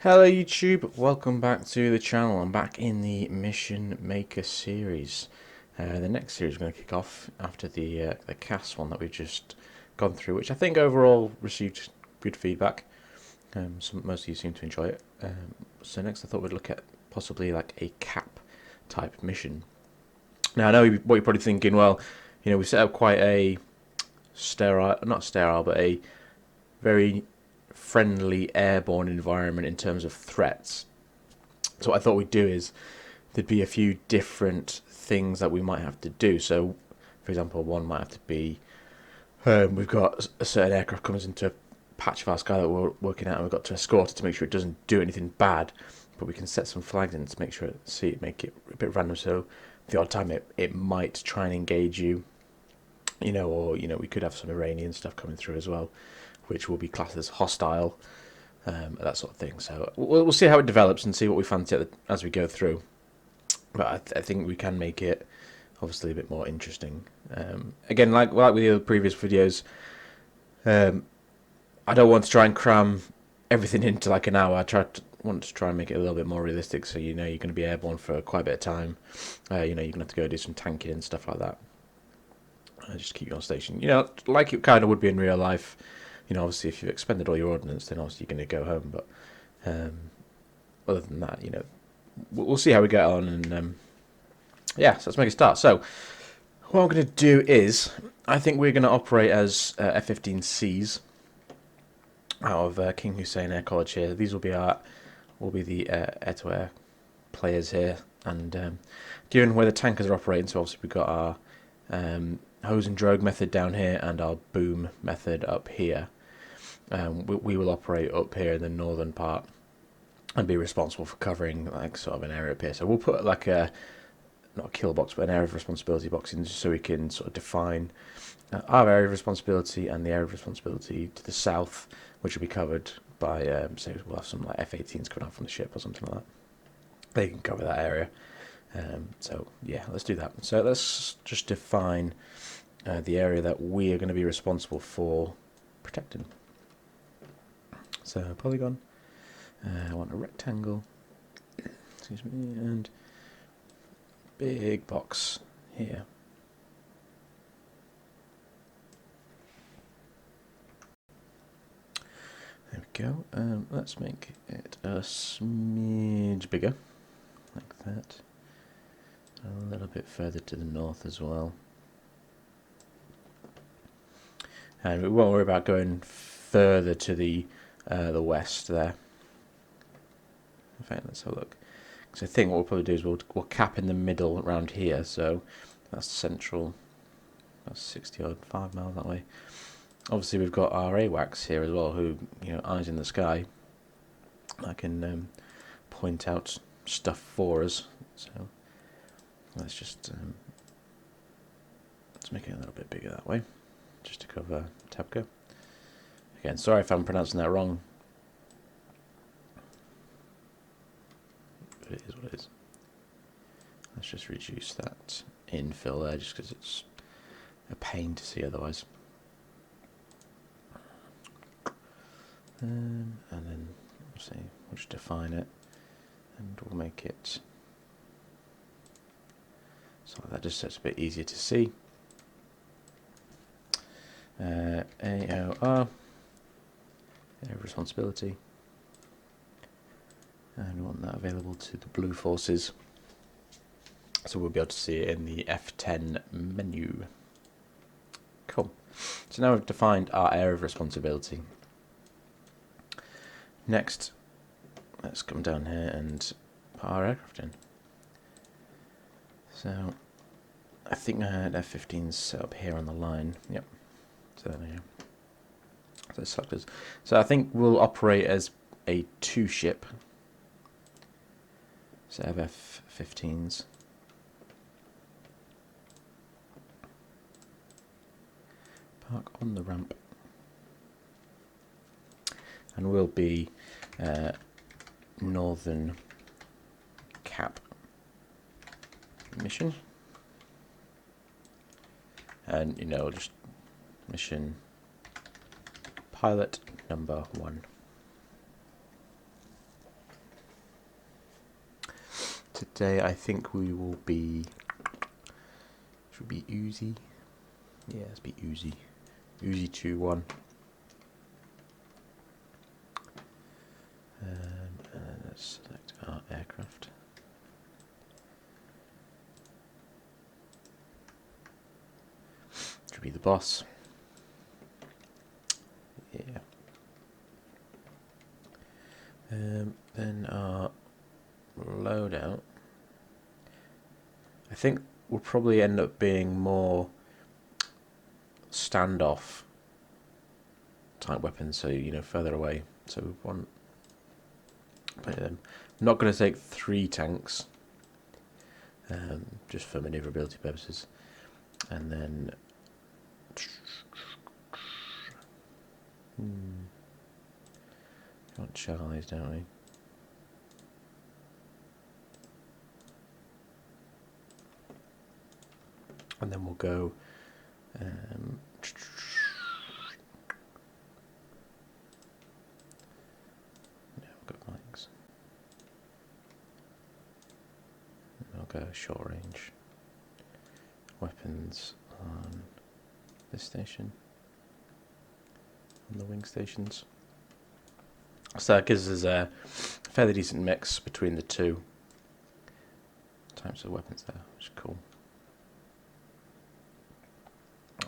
Hello YouTube, welcome back to the channel. I'm back in the Mission Maker series. The next series we're going to kick off after the CAS one that we've just gone through, which I think overall received good feedback. Most of you seem to enjoy it. So next I thought we'd look at possibly like a cap type mission. Now I know what you're probably thinking, well, you know, we set up quite a not sterile, but a very friendly airborne environment in terms of threats. So what I thought we'd do is there'd be a few different things that we might have to do. So, for example, one might have to be we've got a certain aircraft comes into a patch of our sky that we're working at, and we've got to escort it to make sure it doesn't do anything bad. But we can set some flags in to make sure make it a bit random. So the odd time it might try and engage you, or we could have some Iranian stuff coming through as well, which will be classed as hostile, that sort of thing. So we'll see how it develops and see what we fancy as we go through. But I think we can make it obviously a bit more interesting. Again, like with the other previous videos, I don't want to try and cram everything into like an hour. Want to try and make it a little bit more realistic, so you're going to be airborne for quite a bit of time. You're going to have to go do some tanking and stuff like that. Just keep you on station, like it kind of would be in real life. Obviously, if you've expended all your ordnance, then obviously you're going to go home. But other than that, we'll see how we get on. And yeah, so let's make a start. So what I'm going to do is, I think we're going to operate as F-15Cs out of King Hussein Air College here. These will be the air-to-air players here. And given where the tankers are operating, so obviously we've got our hose and drogue method down here and our boom method up here. We will operate up here in the northern part and be responsible for covering like sort of an area up here. So we'll put like not a kill box, but an area of responsibility box in, just so we can sort of define our area of responsibility and the area of responsibility to the south, which will be covered by say we'll have some like F-18s coming out from the ship or something like that. They can cover that area. So yeah, let's do that. So let's just define the area that we are going to be responsible for protecting. So polygon, I want a rectangle, excuse me, and big box here. There we go. Let's make it a smidge bigger, like that. A little bit further to the north as well. And we won't worry about going further to the west there. In fact, let's have a look. Because I think what we'll probably do is we'll cap in the middle around here. So that's central. That's 60 odd 5 miles that way. Obviously, we've got our AWACS here as well, who eyes in the sky. I can point out stuff for us. So let's just let's make it a little bit bigger that way, just to cover Tabco. Again, sorry if I'm pronouncing that wrong. But it is what it is. Let's just reduce that infill there, just because it's a pain to see otherwise. And then we'll just define it, and we'll make it so that just so it's a bit easier to see. AOR, area of responsibility, and we want that available to the blue forces, so we'll be able to see it in the F10 menu. Cool. So now we've defined our area of responsibility. Next, let's come down here and put our aircraft in. So I think I had F-15s set up here on the line. Yep. So there you go. So I think we'll operate as a 2-ship set of F-15s. Park on the ramp. And we'll be northern cap mission. And just mission pilot number 1. today I think we will be... Should we be Uzi? Yeah, let's be Uzi. Uzi 2-1. And then let's select our aircraft. Should be the boss. Yeah. Then our loadout, I think, will probably end up being more standoff type weapons, so you know, further away. So we want plenty of them. I'm not going to take 3 tanks, just for maneuverability purposes, and then we want Charlies, don't we? And then we'll go no, we'll go blanks. I'll go short range weapons on this station, on the wing stations. So that gives us a fairly decent mix between the two types of weapons there, which is cool.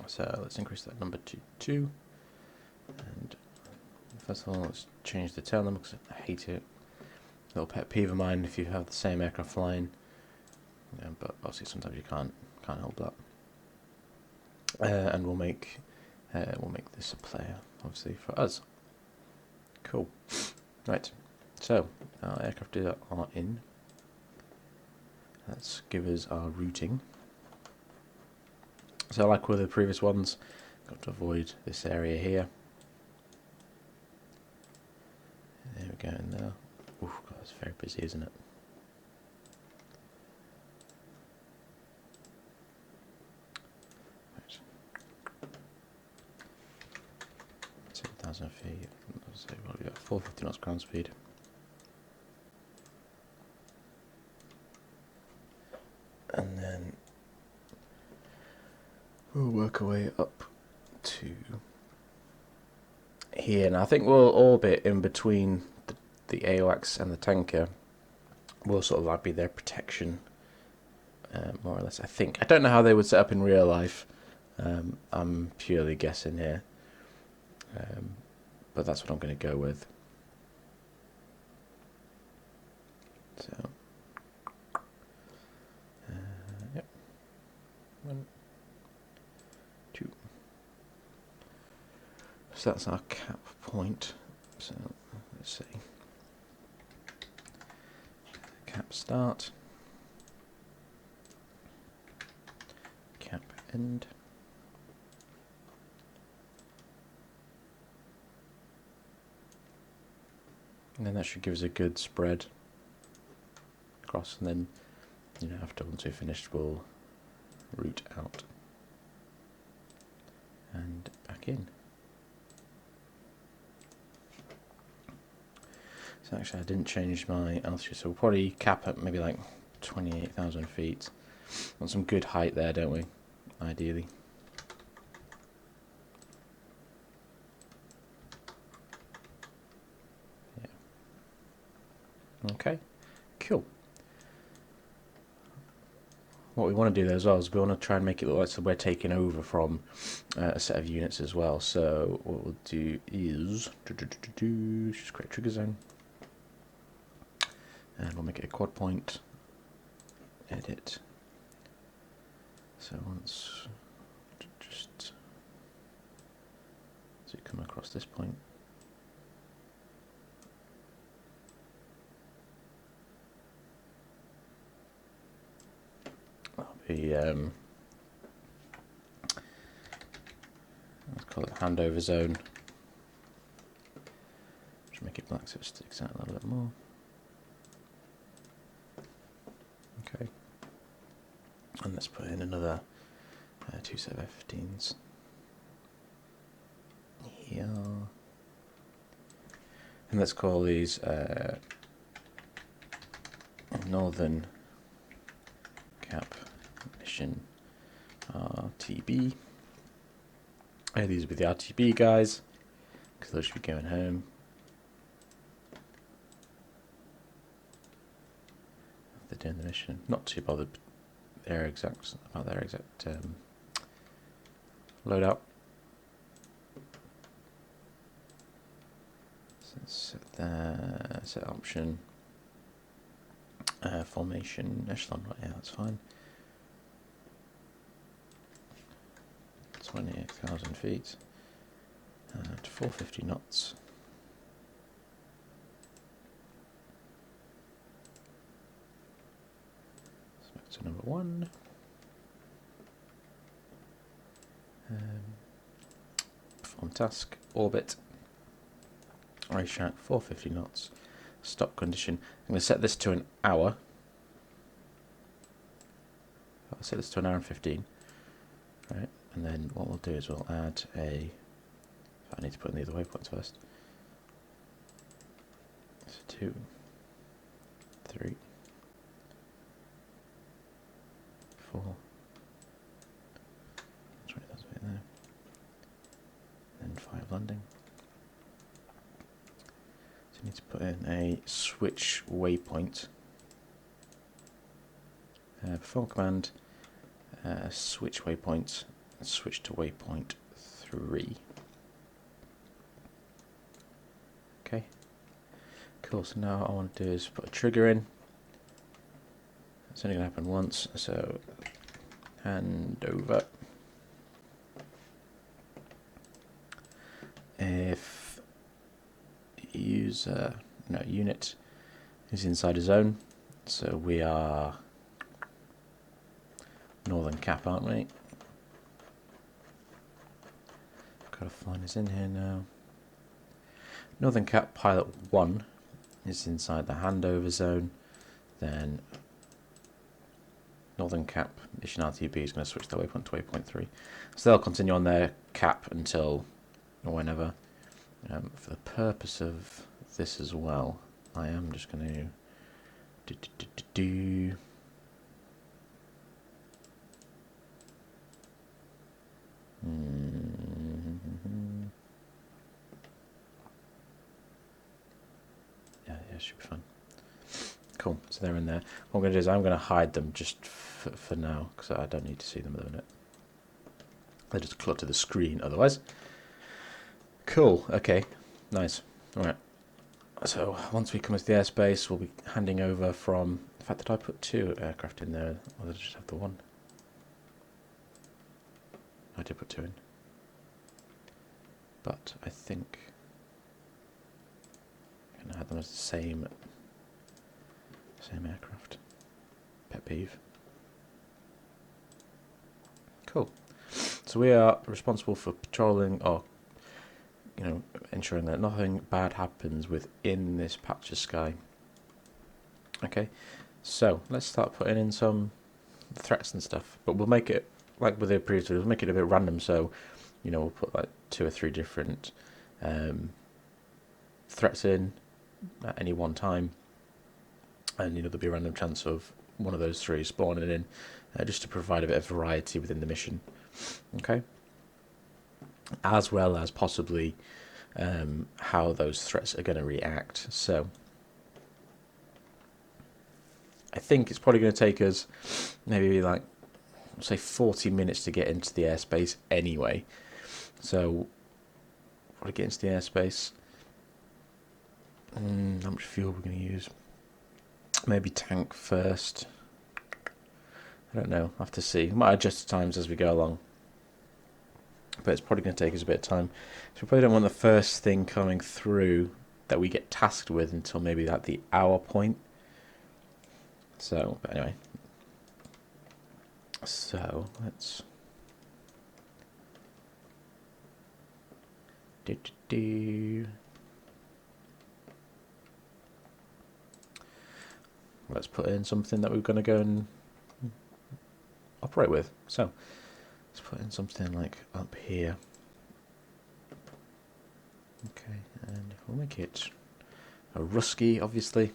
So let's increase that number to 2. And first of all, let's change the tail number because I hate it. Little pet peeve of mine if you have the same aircraft flying. Yeah, but obviously sometimes you can't help that. And we'll make this a player, obviously, for us. Cool. Right. So our aircraft are in. Let's give us our routing. So like with the previous ones, got to avoid this area here. There we go in there. Oof, God, that's very busy, isn't it? Right. 7,000 feet. So what have we got? 450 knots ground speed. And then we'll work our way up to here. And I think we'll orbit in between the AWACS and the tanker. We'll sort of like be their protection, more or less, I think. I don't know how they would set up in real life. I'm purely guessing here. But that's what I'm going to go with. So, yep. 1, 2. So that's our cap point. So let's see. Cap start. Cap end. And then that should give us a good spread across, and then, you know, after once we're finished, we'll route out and back in. So actually I didn't change my altitude, so we'll probably cap at maybe like 28,000 feet. Want some good height there, don't we? Ideally. Okay, cool. What we want to do there as well is we want to try and make it look like so we're taking over from a set of units as well. So what we'll do is just create a trigger zone, and we'll make it a quad point. Edit. So once just as we come across this point. Let's call it handover zone. Just make it black so it sticks out a little bit more. Okay. And let's put in another 2 set of F-15s here. And let's call these Northern cap ignition RTB. These will be the RTB guys, because those should be going home. They're doing the mission. Not too bothered about their exact loadout. So set option, formation, echelon. Right, yeah, that's fine. 28,000 feet at 450 knots. So number 1. Perform task, orbit, racetrack, 450 knots, stop condition. I'm going to set this to an hour. I'll set this to an hour and 15. Right, and then what we'll do is we'll add a. I need to put in the other waypoints first. So 2, 3, 4. That's right, that's right there. And 5 landing. So you need to put in a switch waypoint. Perform command. Switch waypoint. Switch to waypoint 3. Okay. Cool. So now what I want to do is put a trigger in. It's only going to happen once, so handover. If unit is inside a zone, so we are northern cap, aren't we? Gotta find this in here now. Northern cap pilot 1 is inside the handover zone, then Northern cap mission RTB is going to switch the waypoint to waypoint 3. So they'll continue on their cap until whenever. For the purpose of this as well, I am just going to yeah, should be fun. Cool, so they're in there. What I'm going to do is I'm going to hide them just for now, because I don't need to see them at the minute. They just clutter the screen otherwise. Cool, okay, nice. Alright, so once we come into the airspace, we'll be handing over from... In fact, did I put 2 aircraft in there, or did I just have the 1? I did put 2 in. But I think I'm going to have them as the same aircraft. Pet peeve. Cool. So we are responsible for patrolling, or ensuring that nothing bad happens within this patch of sky. Okay, so let's start putting in some threats and stuff, but we'll make it like with the previous videos, we'll make it a bit random. So we'll put like 2 or 3 different threats in at any one time, and there'll be a random chance of one of those 3 spawning in, just to provide a bit of variety within the mission. Okay, as well as possibly how those threats are going to react. So I think it's probably going to take us maybe like, say, 40 minutes to get into the airspace anyway. So to get into the airspace, how much fuel we're going to use? Maybe tank first. I don't know. I'll have to see. We might adjust the times as we go along, but it's probably going to take us a bit of time. So we probably don't want the first thing coming through that we get tasked with until maybe at the hour point. So, but anyway. So let's let's put in something that we're going to go and operate with. So let's put in something like up here. Okay, and we'll make it a Rusky, obviously.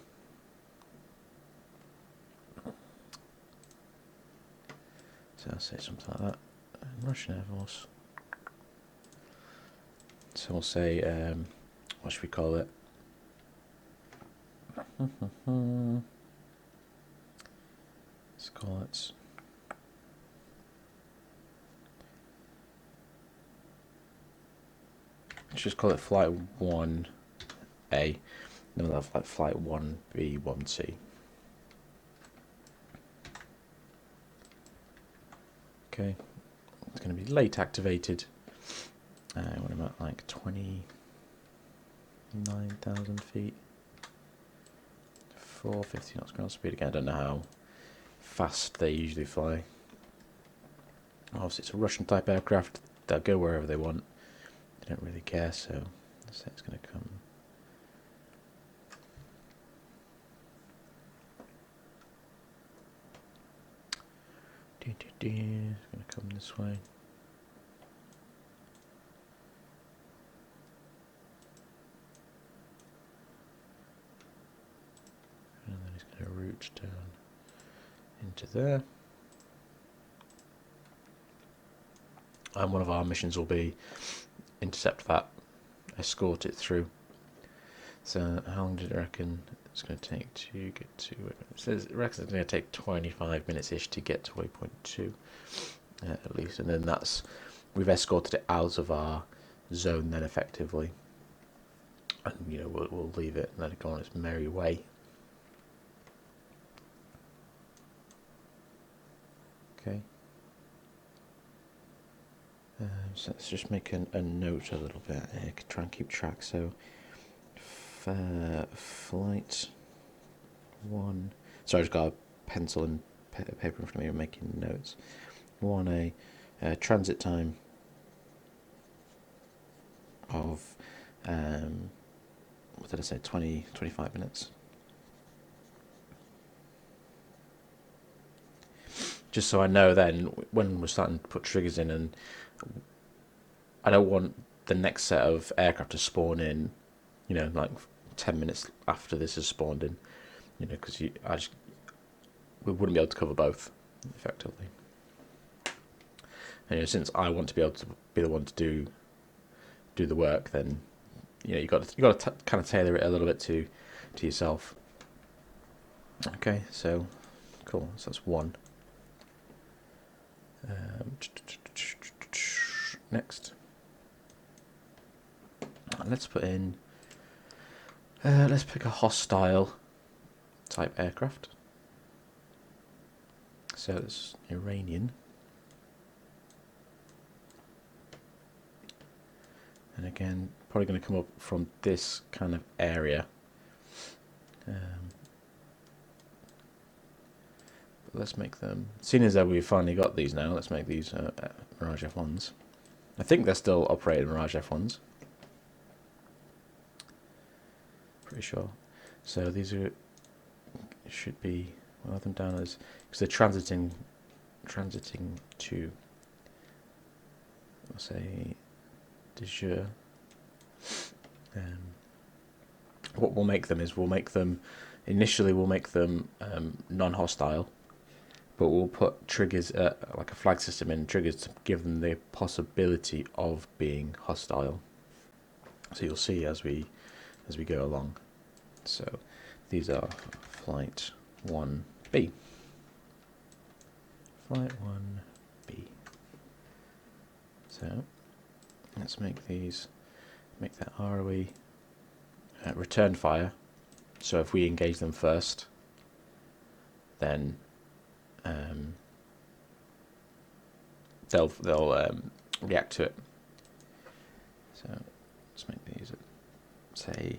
say something like that. Russian Air Force. So we'll say, what should we call it? Let's call it. Let's just call it Flight 1A. Then we'll have like Flight 1B, 1C. Okay, it's going to be late activated. When I'm at like 29,000 feet. 450 knots ground speed again. I don't know how fast they usually fly. Obviously, it's a Russian type aircraft. They'll go wherever they want. They don't really care, so let's say it's going to come. It's going to come this way. And then he's going to route down into there. And one of our missions will be intercept that, escort it through. So how long did it reckon it's going to take to get to it? Says it reckons it's going to take 25 minutes-ish to get to waypoint 2, at least. And then we've escorted it out of our zone then effectively. And, we'll leave it and let it go on its merry way. Okay. So let's just make a note a little bit. Try and keep track. So, flight 1. Sorry, I just got a pencil and paper in front of me. I'm making notes. 1A, transit time of what did I say? 25 minutes. Just so I know then when we're starting to put triggers in, and I don't want the next set of aircraft to spawn in, like 10 minutes after this has spawned in, because we wouldn't be able to cover both effectively. And since I want to be able to be the one to do the work, then you got to kind of tailor it a little bit to yourself. Okay, so cool. So that's 1. Next, let's put in. Let's pick a hostile type aircraft. So it's Iranian, and again, probably going to come up from this kind of area. Let's make them, seeing as though we've finally got these now, let's make these Mirage F1s. I think they're still operating Mirage F1s. Pretty sure. So these should be, we'll have them down as, because they're transiting to, we'll say, de jure. What we'll make them is, initially we'll make them non-hostile. But we'll put triggers, like a flag system in triggers to give them the possibility of being hostile. So you'll see as we go along. So these are Flight 1B. Flight 1B. So let's make that ROE return fire. So if we engage them first, then they'll react to it. So let's make these at, say,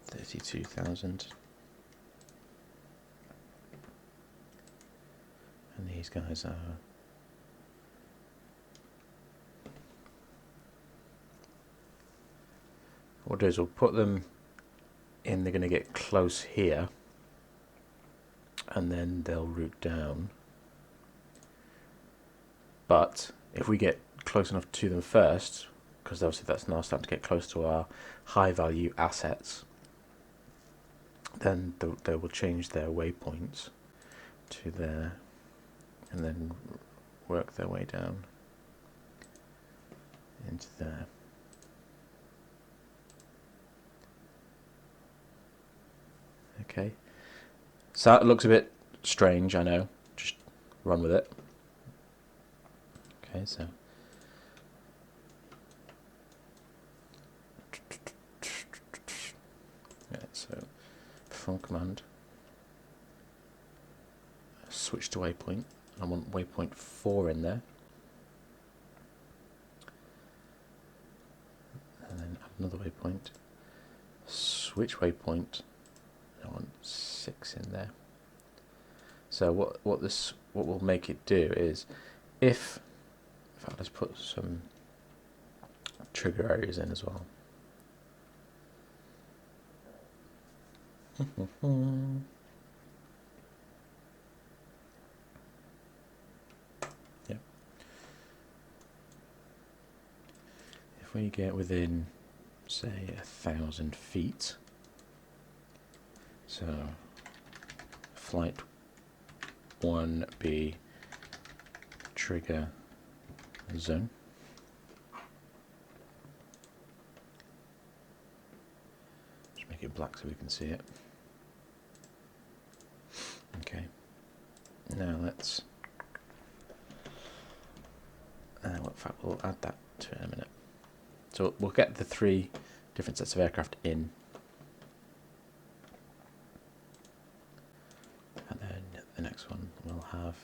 32,000, and these guys are what we'll do is we'll put them in. They're going to get close here, and then they'll route down. But if we get close enough to them first, because obviously that's now starting to get close to our high value assets, then they will change their waypoints to there, and then work their way down into there. Okay, so it looks a bit strange, I know, just run with it. Okay, so yeah, so perform command, switch to waypoint. I want waypoint 4 in there, and then add another waypoint, switch waypoint. I want 6 in there. So what will make it do is, if in fact, let's put some trigger areas in as well. Yep. If we get within, say, 1,000 feet, so flight 1B trigger zone. Just make it black so we can see it. Okay. Now let's. In fact, we'll add that to it in a minute. So we'll get the 3 different sets of aircraft in. And then the next one we'll have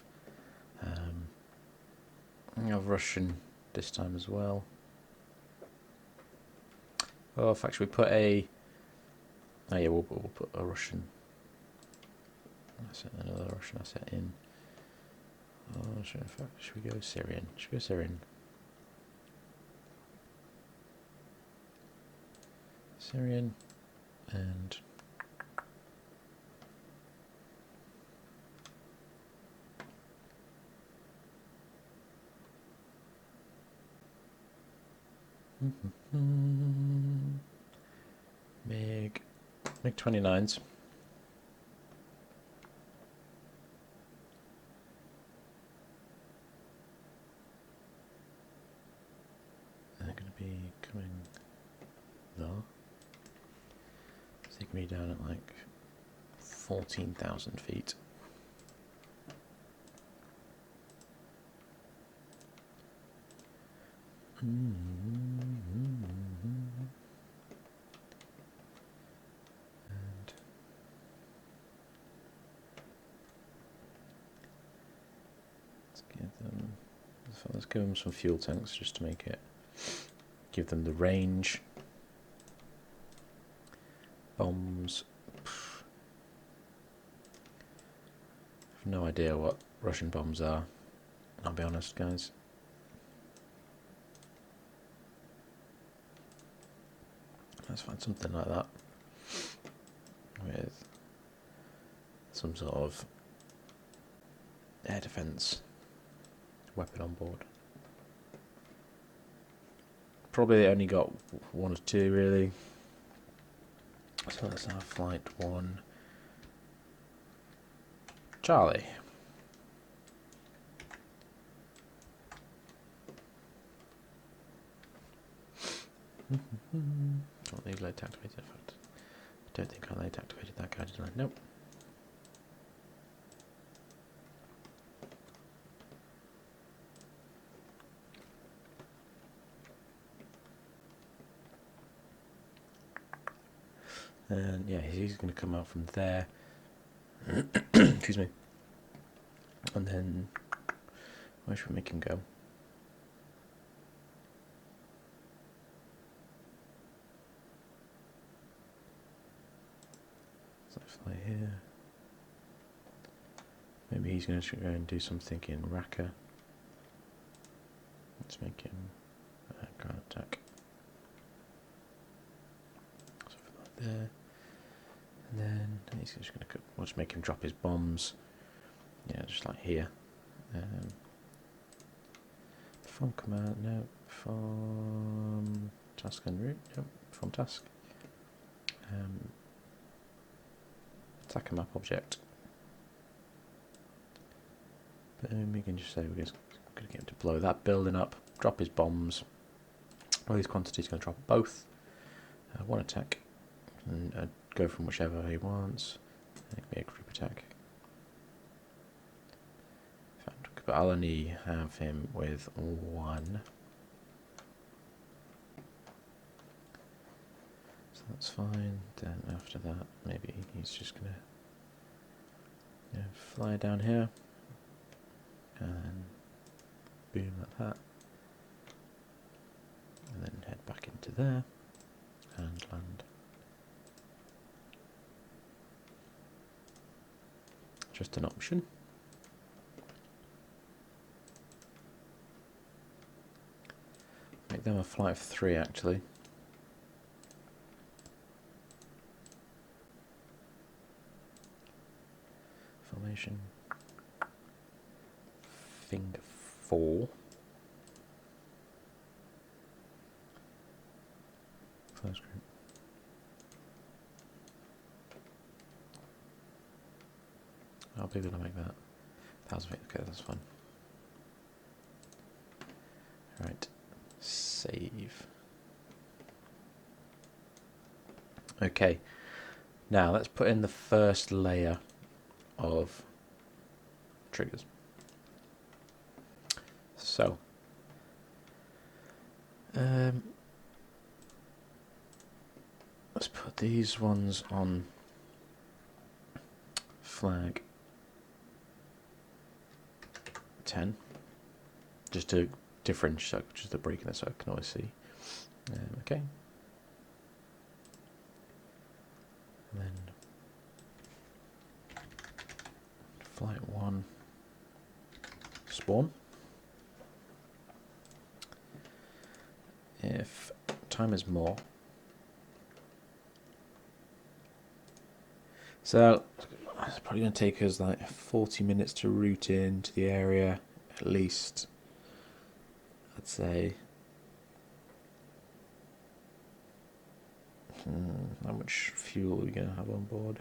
Russian this time as well. Oh, in fact, should we put a... Oh yeah, we'll put a Russian asset, another Russian asset in. Oh, in fact, should we go Syrian? Should we go Syrian? Syrian and MiG-29s. They're going to be coming there. So they can be down at like 14,000 feet. Let's give them some fuel tanks just to make it, give them the range. Bombs. I have no idea what Russian bombs are, I'll be honest, guys. Let's find something like that with some sort of air defense weapon on board. Probably only got 1 or 2 really. So let's have flight 1 Charlie. Don't need late activated. I don't think I late activated that guy, did I? Nope. And yeah, he's going to come out from there. Excuse me. And then, where should we make him go? So fly here. Maybe he's going to go and do something in Raqqa. Let's make him ground attack. So there. And then he's just going to we'll just make him drop his bombs. Yeah, just like here. Perform command, no. Perform task and route, no. Perform task. Attack a map object. We can just say we're just going to get him to blow that building up, drop his bombs. All these quantities going to drop both. One attack, and go from whichever he wants. It can be a group attack. But I'll only have him with one. So that's fine. Then after that, maybe he's just going to fly down here. And boom, like that. And then head back into there. And land. Just an option. Make them a flight of 3 actually. Formation. Finger 4. First group. I'll be able to make that. 1,000 feet, okay, that's fine. Alright. Save. Okay, now let's put in the first layer of triggers. So, let's put these ones on flag 10, just to differentiate, just the break in this so I can always see. Okay. And then flight 1 spawn. If time is more, so it's probably going to take us like 40 minutes to route into the area, at least. I'd say. How much fuel are we going to have on board?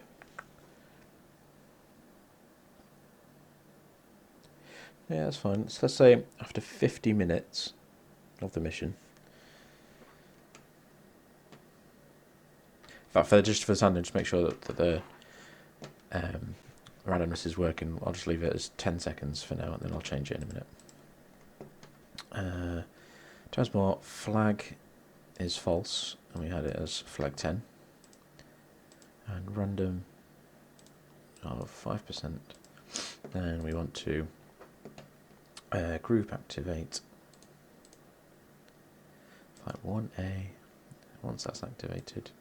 Yeah, that's fine. So let's say after 50 minutes of the mission. In fact, just for the sound, just make sure that the randomness is working. I'll just leave it as 10 seconds for now, and then I'll change it in a minute. Times more, flag is false, and we had it as flag 10. And random of 5%. Then we want to group activate flag 1A. Once that's activated,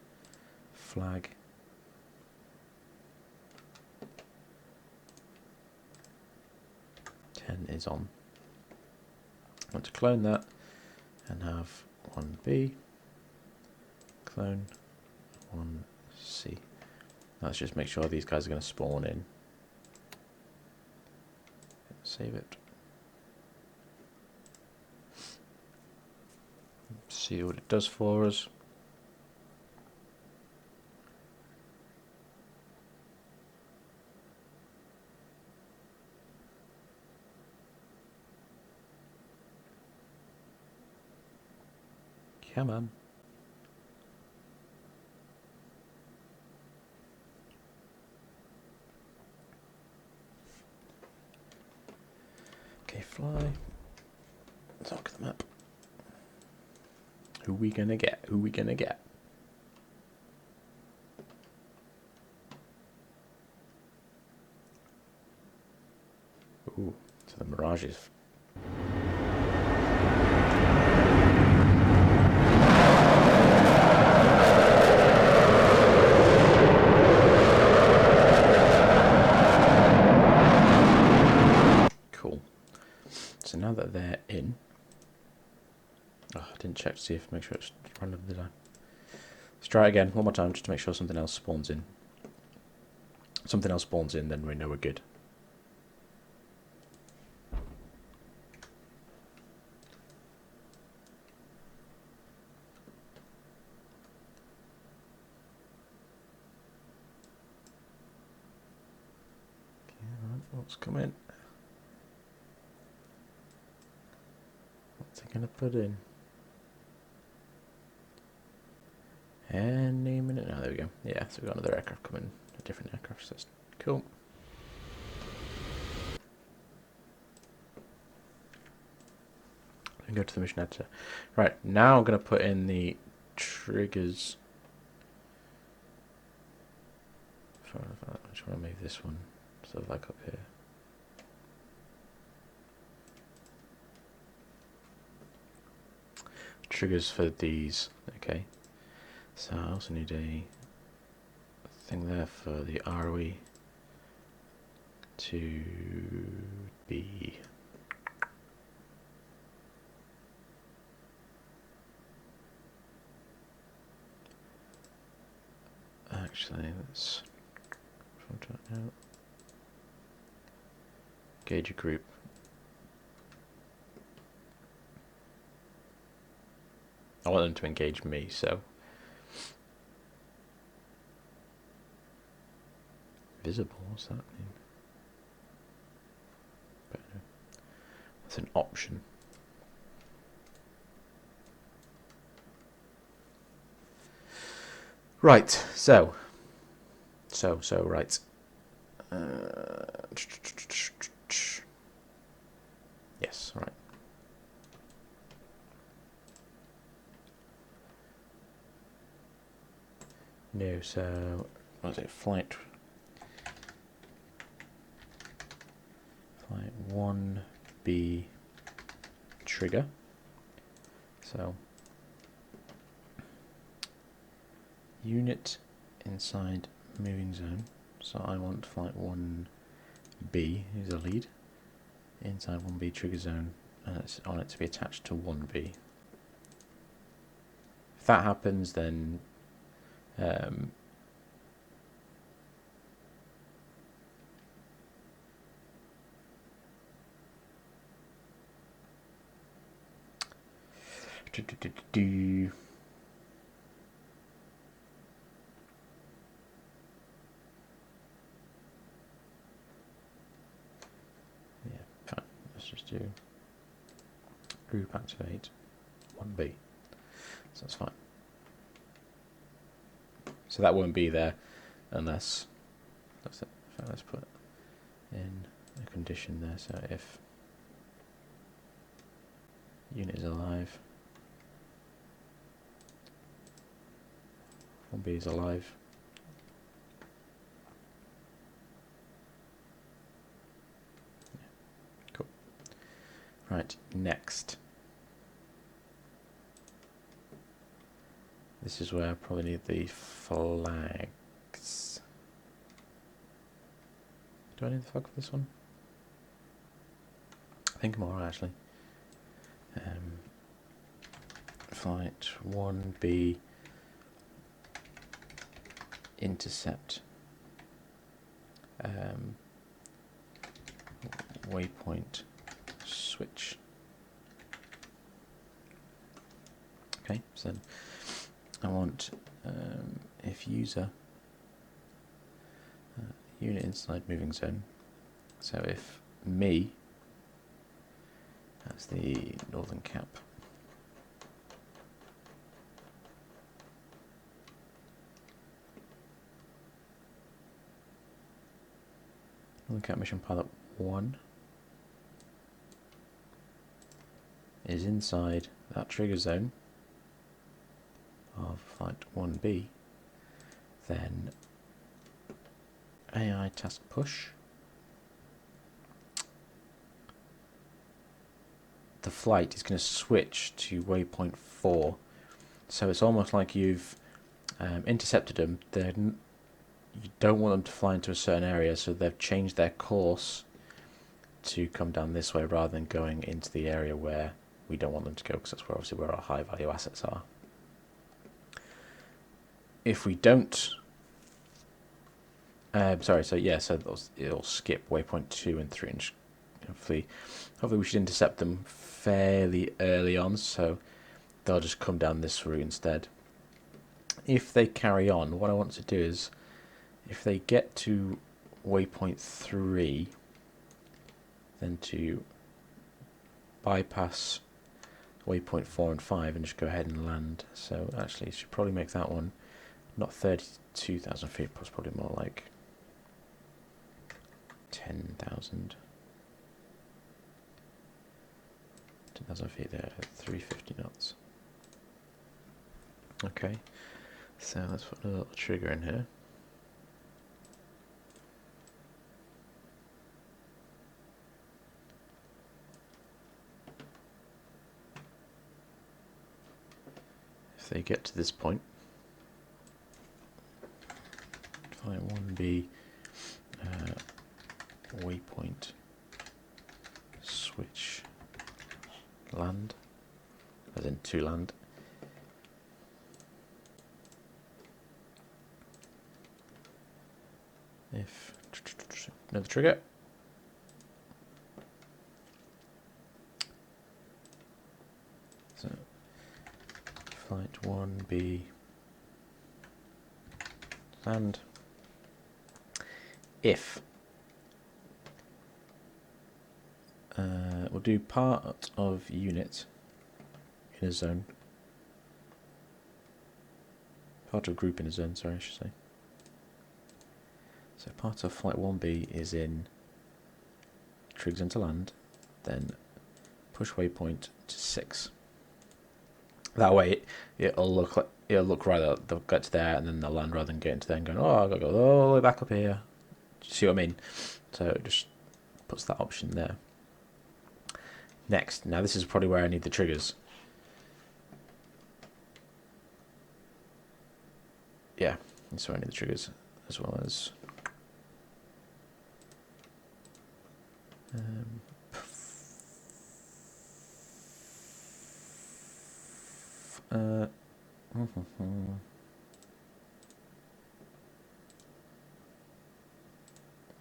flag 10 is on. I want to clone that and have 1B, clone 1C. Let's just make sure these guys are going to spawn in. Save it. See what it does for us. Come on. Okay, fly. Let's look at the map. Who we gonna get? Who we gonna get? Ooh, so the Mirages. Cool. So now that they're in, oh, I didn't check to see if make sure it's random, did I? Let's try it again one more time just to make sure something else spawns in. Something else spawns in, then we know we're good. Okay, right, what's coming? gonna put in? Any minute now. There we go. Yeah, so we've got another aircraft coming, a different aircraft. So that's cool. And go to the mission editor. Right, now I'm gonna put in the triggers. I just want to move this one sort of like up here. Triggers for these. Okay. So I also need a thing there for the ROE to be actually let's try out. Gauge a group. I want them to engage me, so visible, what's that mean? That's an option. Right, so right. Yes, right. No, so what was it? Flight 1B trigger. So unit inside moving zone. So I want flight 1B, who's the lead, inside 1B trigger zone, and it's on it to be attached to 1B. If that happens, then yeah, fine. Let's just do group activate 1B. So that's fine. So that won't be there unless let's put in a condition there. So if unit is alive, 1B is alive, yeah. Cool. Right, next. This is where I probably need the flags. Do I need the flag for this one? I think I'm alright actually. Flight 1B intercept waypoint switch. Okay, so then I want if user unit inside moving zone. So if me, that's the northern cap. Northern cap mission pilot 1 is inside that trigger zone of flight 1B, then AI task push, the flight is going to switch to waypoint 4, so it's almost like you've intercepted them. You don't want them to fly into a certain area, so they've changed their course to come down this way rather than going into the area where we don't want them to go, because that's where obviously where our high value assets are. If we don't, sorry, so yeah, so it'll skip waypoint 2 and 3, and hopefully we should intercept them fairly early on, so they'll just come down this route instead. If they carry on, what I want to do is, if they get to waypoint 3, then to bypass waypoint 4 and 5 and just go ahead and land. So actually, you should probably make that one not 32,000 feet, but probably more like 10,000. 10,000 feet there, 350 knots. Okay, so let's put a little trigger in here. If they get to this point, flight 1B, waypoint, switch, land, as in to land. If another trigger. So flight 1B, land. If we'll do part of unit in a zone, part of group in a zone, sorry, I should say. So part of flight 1B is in trigs into land, then push waypoint to 6. That way it'll look right. They'll get to there and then they'll land rather than getting to there and going, oh, I've got to go all the way back up here. Do you see what I mean? So it just puts that option there. Next, now this is probably where I need the triggers. Yeah, that's where I need the triggers, as well as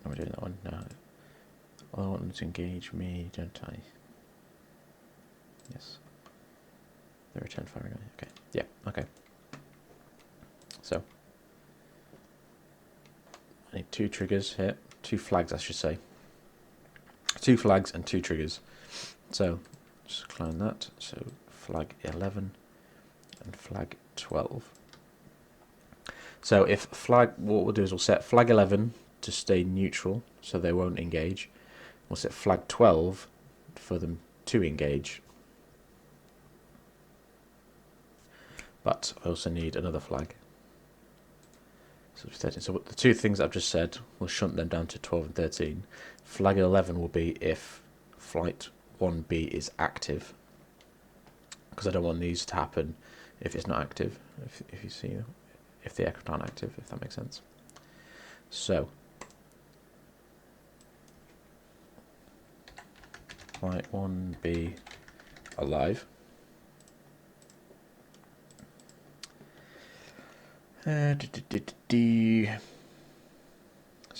am I doing that one? No. Well, I want them to engage me, don't I? Yes. The return fire. Okay. Yeah. Okay. So I need 2 triggers here. 2 flags, I should say. 2 flags and 2 triggers. So just clone that. So flag 11 and flag 12. So if what we'll do is we'll set flag 11 to stay neutral, so they won't engage. We'll set flag 12 for them to engage. But I also need another flag. So 13. So the 2 things I've just said, we'll shunt them down to 12 and 13. Flag 11 will be if flight 1B is active, because I don't want these to happen if it's not active. If you see, if the aircraft aren't active, if that makes sense. So flight 1B alive. So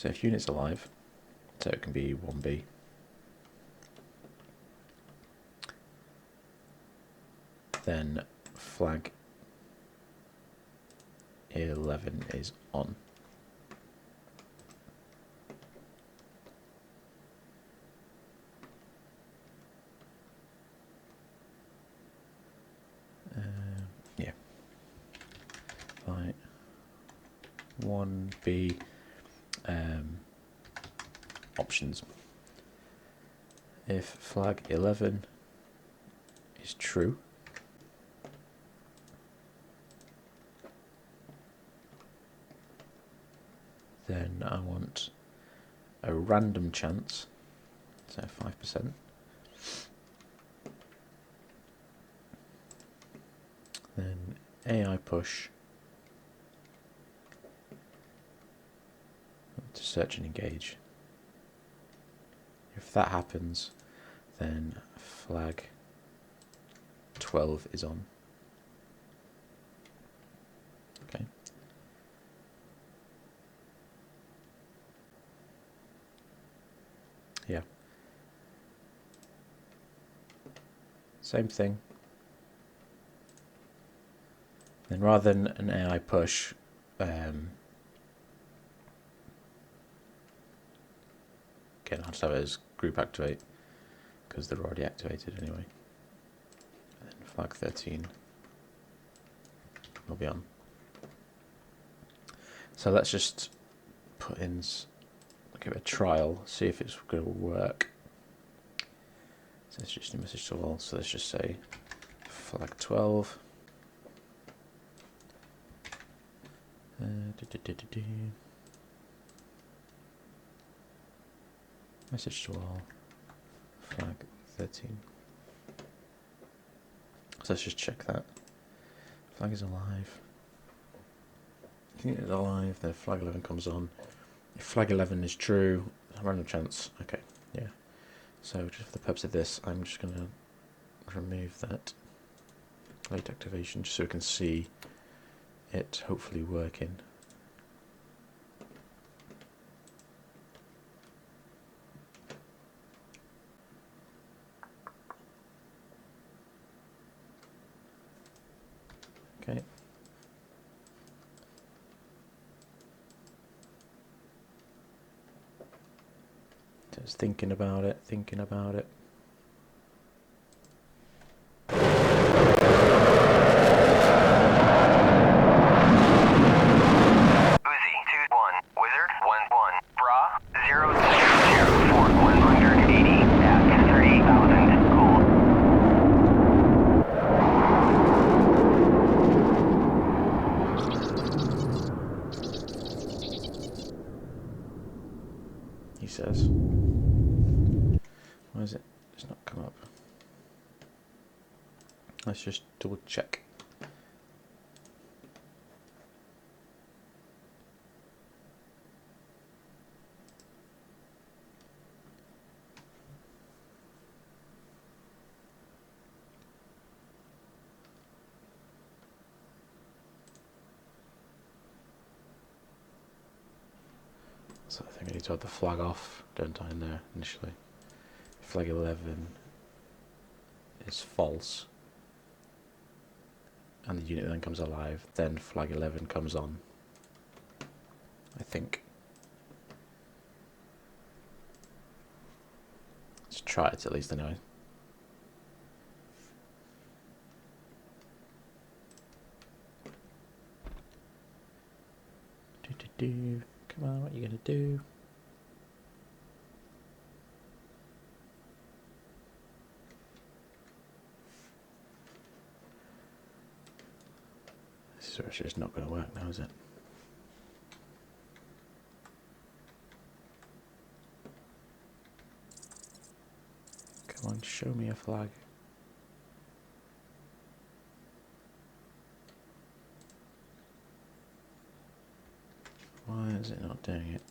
if unit's alive, so it can be 1B. Then flag 11 is on. Yeah. Flight 1B options. If flag 11 is true, then I want a random chance, so 5%. Then AI push to search and engage. If that happens, then flag 12 is on. Okay. Yeah. Same thing. Then rather than an AI push, again, I'll just have it as group activate because they're already activated anyway. And flag 13 will be on. So let's just put in, give it a trial, see if it's going to work. So it's just a message to all, so let's just say flag 12. Message to all, flag 13. So let's just check that. Flag is alive. If it's alive, then flag 11 comes on. If flag 11 is true, a random chance. Okay, yeah. So just for the purpose of this, I'm just going to remove that late activation just so we can see it hopefully working. Okay. Just thinking about it, thinking about it. He says. Why is it? It's not come up. Let's just double check. So I think I need to have the flag off, don't I, in there initially. Flag 11 is false. And the unit then comes alive, then flag 11 comes on. I think. Let's try it at least anyway. Come on, what are you gonna do? This is actually just not gonna work now, is it? Come on, show me a flag. Why is it not doing it?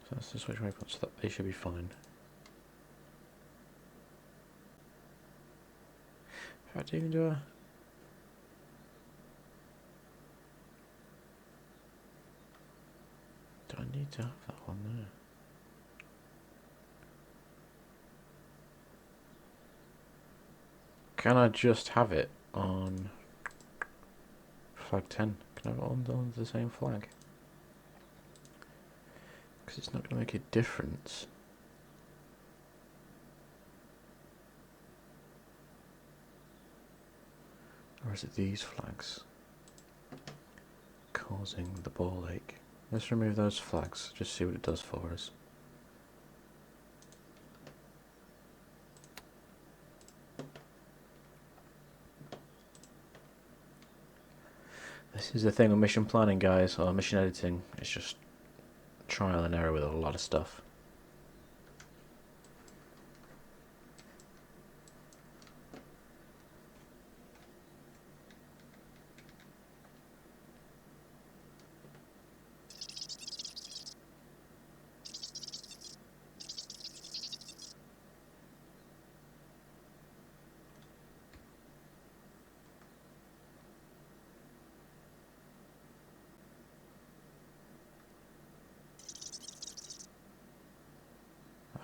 So let's just switch waypoints so that they should be fine. In fact, even do a... Do I need to have that one there? Can I just have it on flag 10? Can I have it on the same flag? Because it's not going to make a difference. Or is it these flags causing the ball ache? Let's remove those flags, just see what it does for us. This is the thing with mission planning, guys, or mission editing. It's just trial and error with a lot of stuff.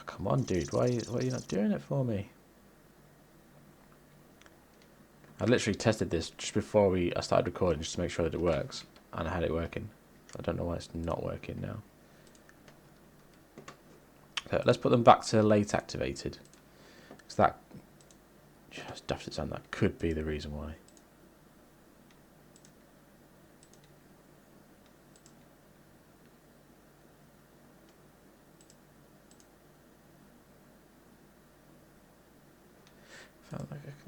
Come on, dude, why are you not doing it for me? I literally tested this just before I started recording just to make sure that it works, and I had it working. I don't know why it's not working now. So let's put them back to late activated, because that just duffed its own. That could be the reason why.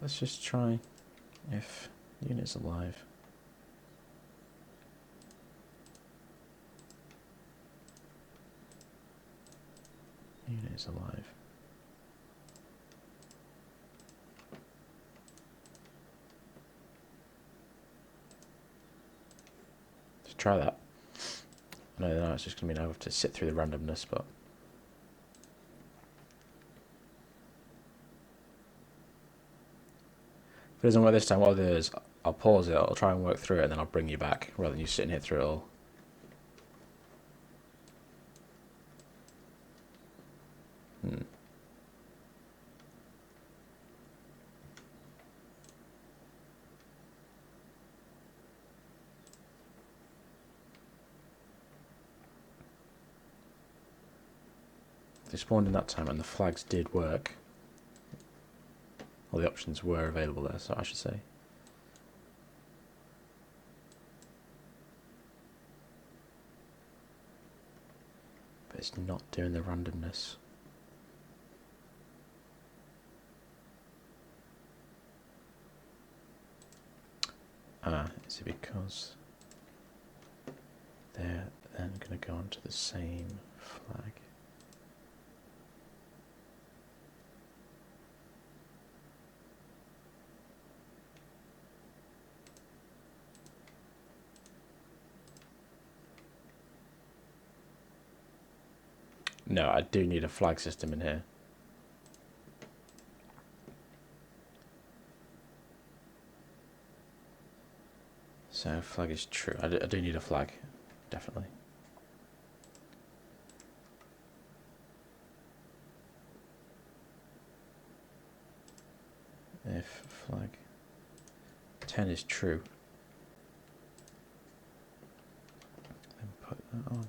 Let's just try if unit's alive. Unit is alive. Let's try that. No, it's just going to mean I have to sit through the randomness, but if it doesn't work this time, what I'll do is I'll pause it, I'll try and work through it, and then I'll bring you back, rather than you sitting here through it all. They spawned in that time, and the flags did work. All the options were available there, so I should say. But it's not doing the randomness. Is it because they're then going to go onto the same flag? No, I do need a flag system in here. So flag is true. I do need a flag, definitely. If flag 10 is true, then put that on.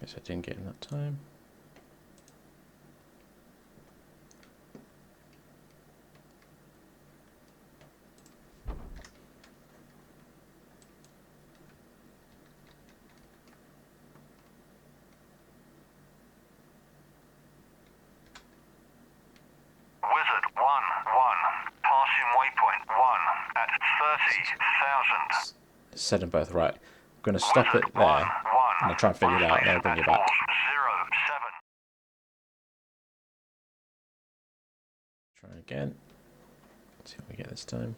Guess I didn't get in that time. Wizard 1-1, passing waypoint 1 at 30,000. Said them both right. I'm going to stop it there, and I'll try and figure it out, and I'll bring you back. 07. Try again. Let's see what we get this time.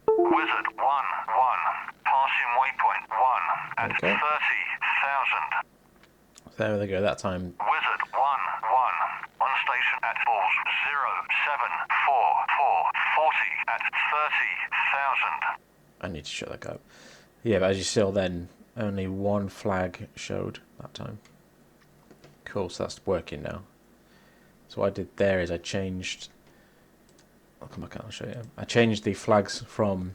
Wizard 1-1, passing waypoint 1 at 30,000. There we go, that time. Wizard 1-1, on station at balls 0744, 40 at 30,000. I need to shut that up. Yeah, but as you saw then, only one flag showed that time. Cool, so that's working now. So what I did there is I changed... I'll come back out and show you. I changed the flags from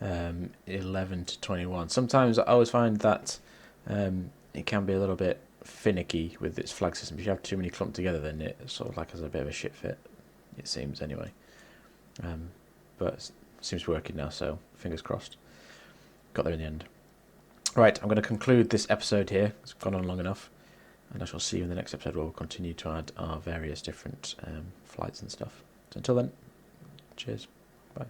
11 to 21. Sometimes I always find that it can be a little bit finicky with its flag system. If you have too many clumped together, then it sort of like has a bit of a shit fit, it seems anyway. But it seems to be working now, so fingers crossed. Got there in the end. Right, I'm going to conclude this episode here. It's gone on long enough. And I shall see you in the next episode where we'll continue to add our various different flights and stuff. So until then, cheers. Bye.